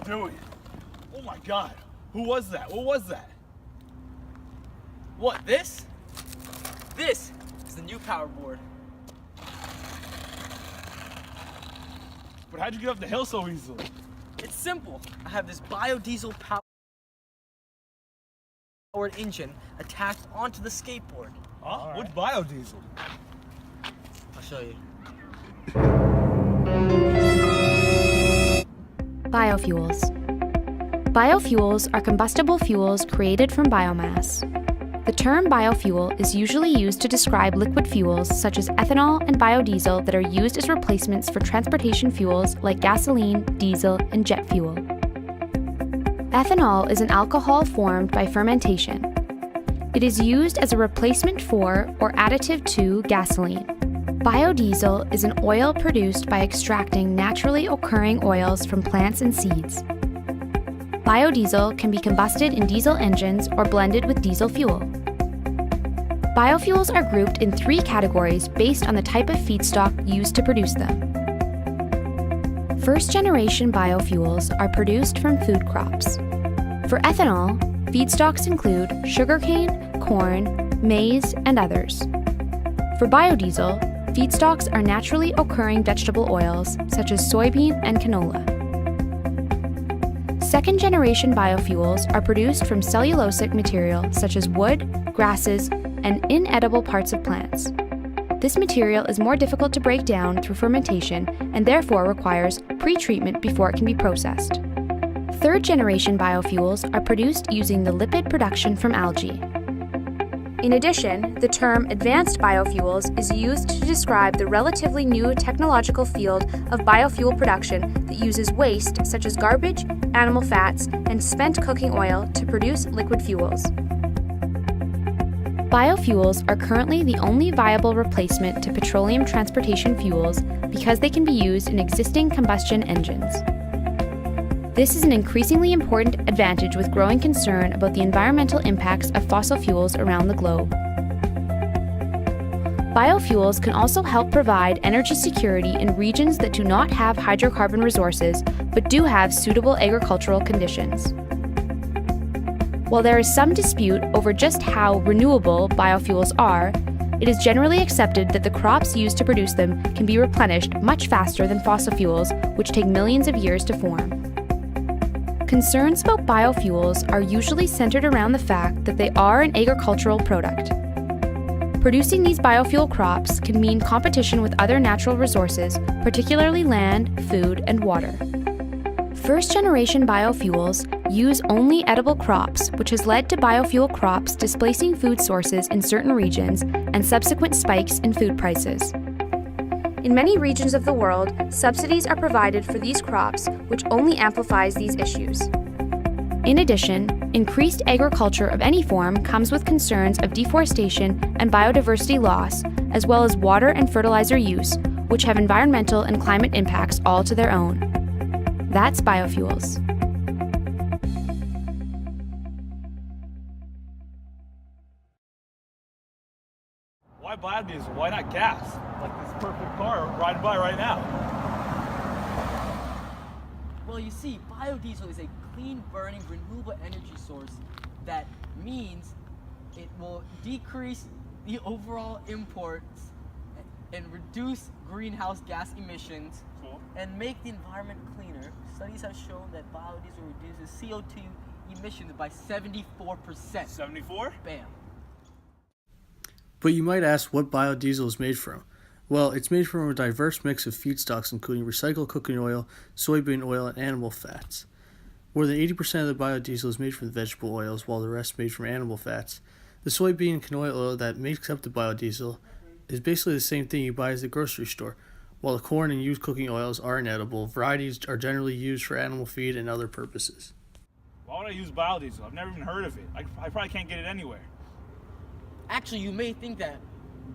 doing? Oh my God. Who was that? What was that? What, this? This is the new power board. But how'd you get up the hill so easily? It's simple. I have this biodiesel powered engine attached onto the skateboard. Huh? Right. What's biodiesel? I'll show you. Biofuels. Biofuels are combustible fuels created from biomass. The term biofuel is usually used to describe liquid fuels such as ethanol and biodiesel that are used as replacements for transportation fuels like gasoline, diesel, and jet fuel. Ethanol is an alcohol formed by fermentation. It is used as a replacement for or additive to gasoline. Biodiesel is an oil produced by extracting naturally occurring oils from plants and seeds. Biodiesel can be combusted in diesel engines or blended with diesel fuel. Biofuels are grouped in 3 categories based on the type of feedstock used to produce them. First-generation biofuels are produced from food crops. For ethanol, feedstocks include sugarcane, corn, maize, and others. For biodiesel, feedstocks are naturally occurring vegetable oils such as soybean and canola. Second-generation biofuels are produced from cellulosic material such as wood, grasses, and inedible parts of plants. This material is more difficult to break down through fermentation and therefore requires pre-treatment before it can be processed. Third-generation biofuels are produced using the lipid production from algae. In addition, the term advanced biofuels is used to describe the relatively new technological field of biofuel production that uses waste such as garbage, animal fats, and spent cooking oil to produce liquid fuels. Biofuels are currently the only viable replacement to petroleum transportation fuels because they can be used in existing combustion engines. This is an increasingly important advantage with growing concern about the environmental impacts of fossil fuels around the globe. Biofuels can also help provide energy security in regions that do not have hydrocarbon resources but do have suitable agricultural conditions. While there is some dispute over just how renewable biofuels are, it is generally accepted that the crops used to produce them can be replenished much faster than fossil fuels, which take millions of years to form. Concerns about biofuels are usually centered around the fact that they are an agricultural product. Producing these biofuel crops can mean competition with other natural resources, particularly land, food, and water. First-generation biofuels use only edible crops, which has led to biofuel crops displacing food sources in certain regions and subsequent spikes in food prices. In many regions of the world, subsidies are provided for these crops, which only amplifies these issues. In addition, increased agriculture of any form comes with concerns of deforestation and biodiversity loss, as well as water and fertilizer use, which have environmental and climate impacts all to their own. That's biofuels. Why biodiesel? Why not gas? Like this perfect car riding by right now. Well, you see, biodiesel is a clean-burning, renewable energy source that means it will decrease the overall imports and reduce greenhouse gas emissions and make the environment cleaner. Studies have shown that biodiesel reduces CO2 emissions by 74%. 74? Bam. But you might ask what biodiesel is made from. Well, it's made from a diverse mix of feedstocks including recycled cooking oil, soybean oil, and animal fats. More than 80% of the biodiesel is made from vegetable oils, while the rest is made from animal fats. The soybean and canola oil that makes up the biodiesel is basically the same thing you buy at the grocery store. While the corn and used cooking oils are inedible, varieties are generally used for animal feed and other purposes. Why would I use biodiesel? I've never even heard of it. I probably can't get it anywhere. Actually, you may think that,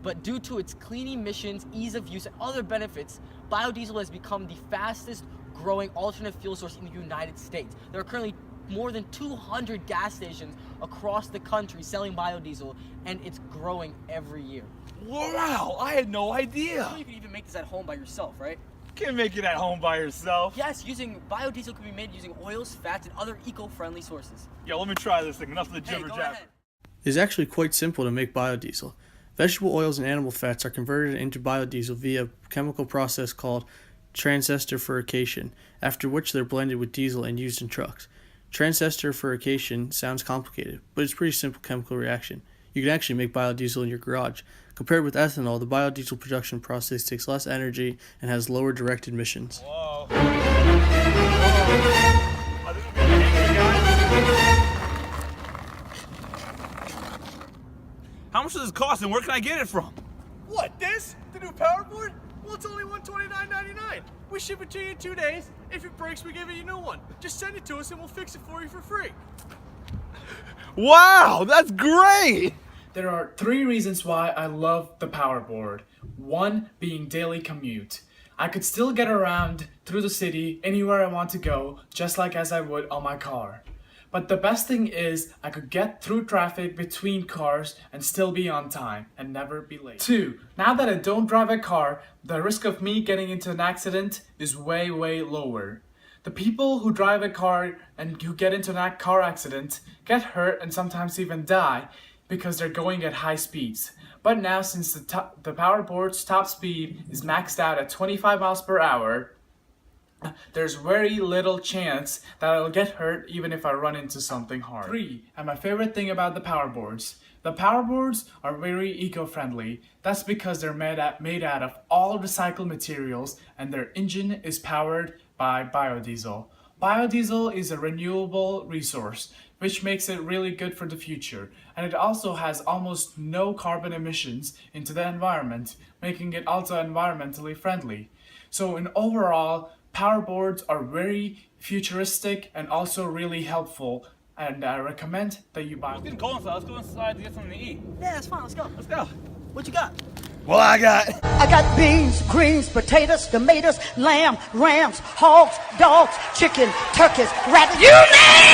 but due to its clean emissions, ease of use, and other benefits, biodiesel has become the fastest growing alternate fuel source in the United States. There are currently more than 200 gas stations across the country selling biodiesel, and it's growing every year. Wow, I had no idea. You can even make this at home by yourself, right? can't make it at home by yourself. Yes, biodiesel can be made using oils, fats, and other eco-friendly sources. Yo, let me try this thing. Enough of the Hey, jibber go jabber. ahead. It is actually quite simple to make biodiesel. Vegetable oils and animal fats are converted into biodiesel via a chemical process called transesterification, after which they're blended with diesel and used in trucks. Transesterification sounds complicated, but it's a pretty simple chemical reaction. You can actually make biodiesel in your garage. Compared with ethanol, the biodiesel production process takes less energy and has lower direct emissions. Whoa. Whoa. Oh, this is gonna be hanging, guys. How much does this cost and where can I get it from? What, this? The new power board? Well, it's only $129.99. We ship it to you in 2 days. If it breaks, we give you a new one. Just send it to us and we'll fix it for you for free. Wow, that's great! There are 3 reasons why I love the power board. 1 being daily commute. I could still get around through the city anywhere I want to go, just like as I would on my car. But the best thing is I could get through traffic between cars and still be on time and never be late. 2. Now that I don't drive a car, the risk of me getting into an accident is way lower. The people who drive a car and who get into a car accident get hurt and sometimes even die because they're going at high speeds. But now, since the power board's top speed is maxed out at 25 miles per hour, there's very little chance that I'll get hurt even if I run into something hard. 3. And my favorite thing about the power boards. The power boards are very eco-friendly. That's because they're made out of all recycled materials and their engine is powered by biodiesel. Biodiesel is a renewable resource, which makes it really good for the future. And it also has almost no carbon emissions into the environment, making it also environmentally friendly. So in overall, power boards are very futuristic and also really helpful, and I recommend that you buy It's getting one. cold inside. Let's go inside to get something to eat. Yeah, that's fine. Let's go. Let's go. What you got? Well, I got beans, greens, potatoes, tomatoes, lamb, rams, hogs, dogs, chicken, turkeys, rabbits. You name